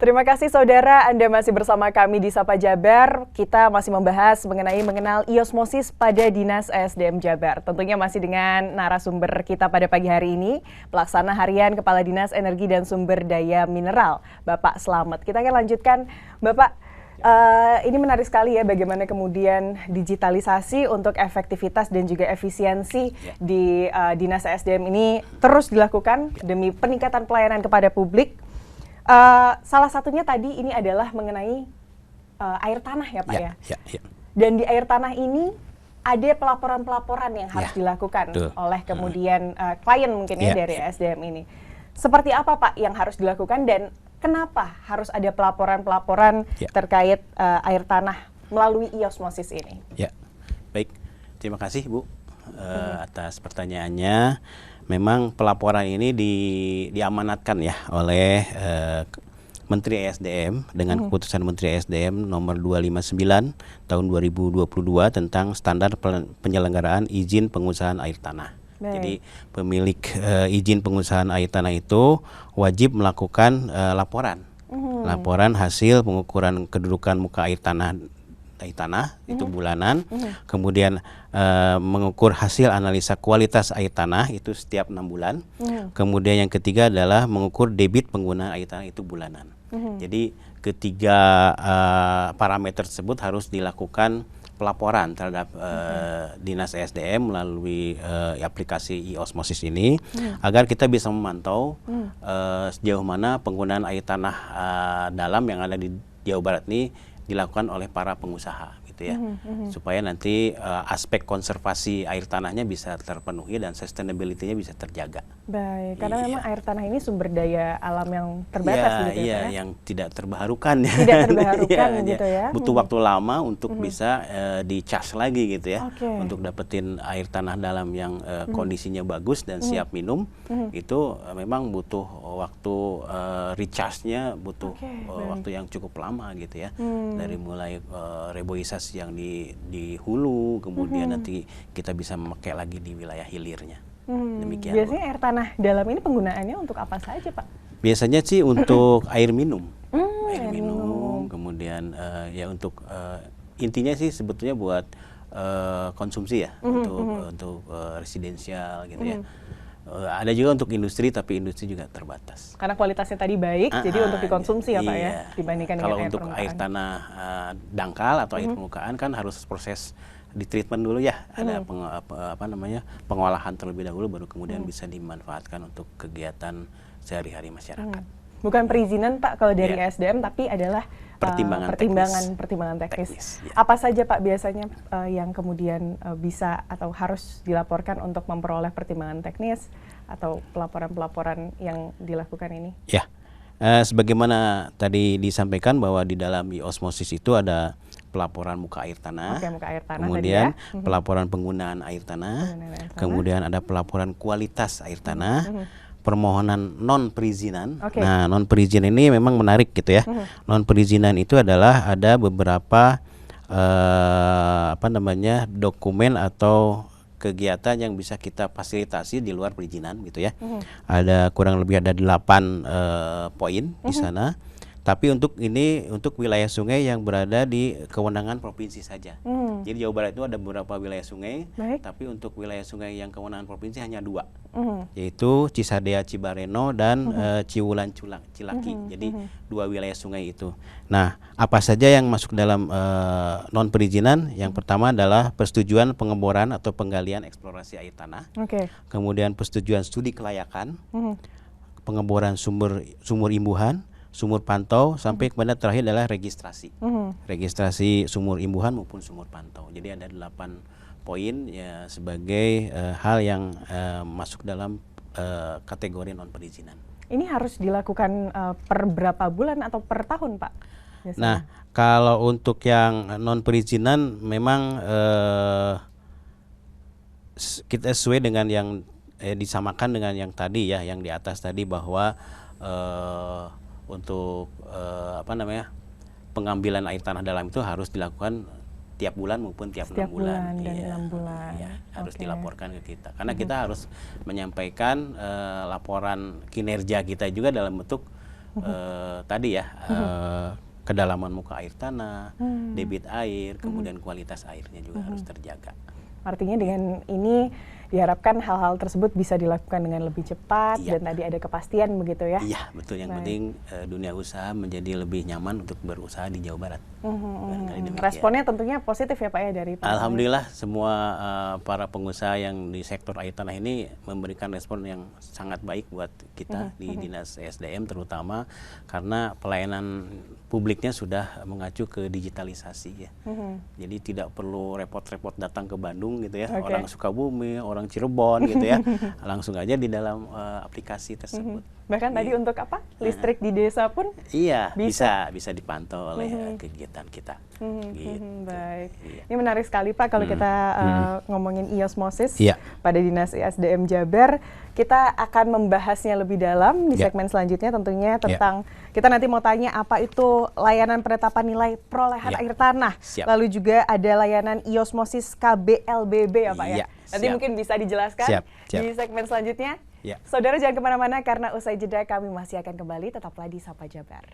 Terima kasih saudara, Anda masih bersama kami di Sapa Jabar. Kita masih membahas mengenal iosmosis pada Dinas ESDM Jabar. Tentunya masih dengan narasumber kita pada pagi hari ini, Pelaksana Harian Kepala Dinas Energi dan Sumber Daya Mineral, Bapak Slamet. Kita akan lanjutkan, Bapak. Ini menarik sekali ya bagaimana kemudian digitalisasi untuk efektivitas dan juga efisiensi di Dinas ESDM ini terus dilakukan demi peningkatan pelayanan kepada publik. Salah satunya tadi ini adalah mengenai air tanah ya Pak ya. Dan di air tanah ini ada pelaporan-pelaporan yang harus dilakukan oleh kemudian klien mungkin ya dari ESDM ini. Seperti apa Pak yang harus dilakukan dan kenapa harus ada pelaporan-pelaporan terkait air tanah melalui iosmosis ini? Ya, baik. Terima kasih Bu atas pertanyaannya. Memang pelaporan ini diamanatkan ya oleh Menteri ESDM dengan keputusan Menteri ESDM nomor 259 tahun 2022 tentang standar penyelenggaraan izin pengusahaan air tanah. Jadi pemilik izin pengusahaan air tanah itu wajib melakukan laporan hasil pengukuran kedudukan muka air tanah itu bulanan, kemudian mengukur hasil analisa kualitas air tanah itu setiap 6 bulan, kemudian yang ketiga adalah mengukur debit penggunaan air tanah itu bulanan. Jadi ketiga parameter tersebut harus dilakukan pelaporan terhadap Dinas ESDM melalui aplikasi iosmosis ini agar kita bisa memantau sejauh mana penggunaan air tanah dalam yang ada di Jawa Barat ini dilakukan oleh para pengusaha gitu ya, supaya nanti aspek konservasi air tanahnya bisa terpenuhi dan sustainability-nya bisa terjaga. Baik, karena memang air tanah ini sumber daya alam yang terbatas gitu ya. Yang tidak terbarukan ya. Tidak terbarukan gitu ya. Butuh waktu lama untuk bisa di-charge lagi gitu ya. Untuk dapetin air tanah dalam yang kondisinya bagus dan siap minum, itu memang butuh waktu recharge-nya, butuh waktu yang cukup lama gitu ya. Dari mulai reboisasi yang di hulu, kemudian nanti kita bisa memakai lagi di wilayah hilirnya. Demikian. Biasanya air tanah dalam ini penggunaannya untuk apa saja Pak? Biasanya sih untuk air minum. Air minum, kemudian ya untuk intinya sih sebetulnya buat konsumsi ya, untuk residensial gitu ya. Ada juga untuk industri, tapi industri juga terbatas. Karena kualitasnya tadi baik, jadi untuk dikonsumsi ya Pak ya, dibandingkan kalau dengan untuk air tanah dangkal atau air permukaan kan harus proses di treatment dulu ya, ada pengolahan terlebih dahulu, baru kemudian bisa dimanfaatkan untuk kegiatan sehari-hari masyarakat. Bukan perizinan Pak kalau dari ESDM, tapi adalah pertimbangan teknis. Apa saja Pak biasanya yang kemudian bisa atau harus dilaporkan untuk memperoleh pertimbangan teknis atau pelaporan-pelaporan yang dilakukan ini? Ya, sebagaimana tadi disampaikan bahwa di dalam iosmosis itu ada pelaporan muka air tanah, kemudian pelaporan penggunaan air tanah, kemudian ada pelaporan kualitas air tanah, permohonan non perizinan. Nah, non perizinan ini memang menarik gitu ya. Non perizinan itu adalah ada beberapa dokumen atau kegiatan yang bisa kita fasilitasi di luar perizinan gitu ya. Ada kurang lebih ada 8 poin di sana. Tapi untuk wilayah sungai yang berada di kewenangan provinsi saja. Jadi Jawa Barat itu ada beberapa wilayah sungai, tapi untuk wilayah sungai yang kewenangan provinsi hanya 2, yaitu Cisadea Cibareno dan Ciwulan Cilaki. Jadi 2 wilayah sungai itu. Nah, apa saja yang masuk dalam non perizinan? Yang pertama adalah persetujuan pengeboran atau penggalian eksplorasi air tanah. Kemudian persetujuan studi kelayakan, pengeboran sumur imbuhan, sumur pantau, sampai kepada terakhir adalah registrasi. Registrasi sumur imbuhan maupun sumur pantau. Jadi ada 8 poin ya sebagai hal yang masuk dalam kategori non perizinan. Ini harus dilakukan per berapa bulan atau per tahun Pak? Biasanya. Nah, kalau untuk yang non perizinan memang kita sesuai dengan yang disamakan dengan yang tadi ya, yang di atas tadi bahwa untuk pengambilan air tanah dalam itu harus dilakukan tiap bulan maupun tiap 6 bulan. Dan 6 bulan. Iya, harus dilaporkan ke kita. Karena kita harus menyampaikan laporan kinerja kita juga dalam bentuk tadi ya, kedalaman muka air tanah, debit air, kemudian kualitas airnya juga harus terjaga. Artinya dengan ini diharapkan hal-hal tersebut bisa dilakukan dengan lebih cepat dan tadi ada kepastian begitu ya? Iya, betul. Yang penting dunia usaha menjadi lebih nyaman untuk berusaha di Jawa Barat. Responnya tentunya positif ya Pak ya dari Pak? Alhamdulillah semua para pengusaha yang di sektor air tanah ini memberikan respon yang sangat baik buat kita di Dinas SDM, terutama karena pelayanan publiknya sudah mengacu ke digitalisasi ya. Jadi tidak perlu repot-repot datang ke Bandung gitu ya, orang Sukabumi, orang Cirebon gitu ya, langsung aja di dalam aplikasi tersebut. Bahkan tadi untuk apa? Listrik di desa pun bisa dipantau oleh kegiatan kita. Gitu. Baik. Ini menarik sekali Pak kalau kita ngomongin iosmosis pada Dinas SDM Jabar. Kita akan membahasnya lebih dalam di segmen selanjutnya tentunya tentang kita nanti mau tanya apa itu layanan penetapan nilai perolehan air tanah. Lalu juga ada layanan iosmosis KBLBB ya Pak ya. Nanti mungkin bisa dijelaskan di segmen selanjutnya. Saudara jangan kemana-mana karena usai jeda kami masih akan kembali, tetaplah di Sapa Jabar.